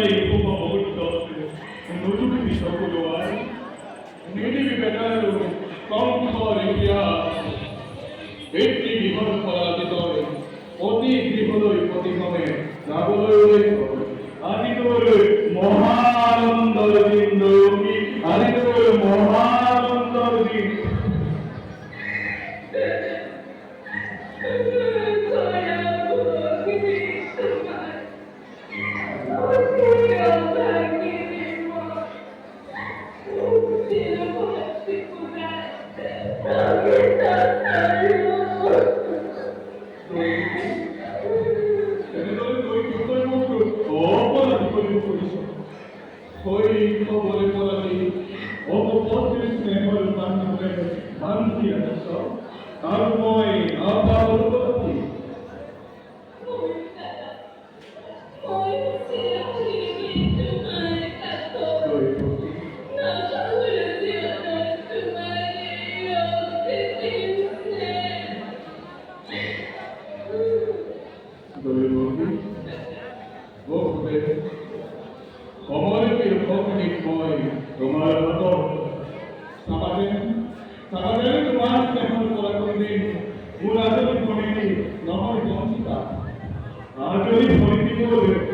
এই উপমহূর্ত নতুন সকল আয় নিরিবি বেকার কণ্ঠ ইতিহাস একটি বিহন পরাজিত অতি গৃহলই প্রতিক্রমে রাবলয় উল্লেখ আদিতর মহানন্দর দিন দৌড়ি আদিতর মহানন্দর দিন খবরে পড়ালি অপপত্রে স্নেহর বান্ধবে বান্ধি আস আর মই আপার গতি তোমার মতো সমাজের তোমার স্নেহর করা কোনদিন পুরাতন কমিটি নহয় বঞ্চিতা আর যদি ভক্তি বলে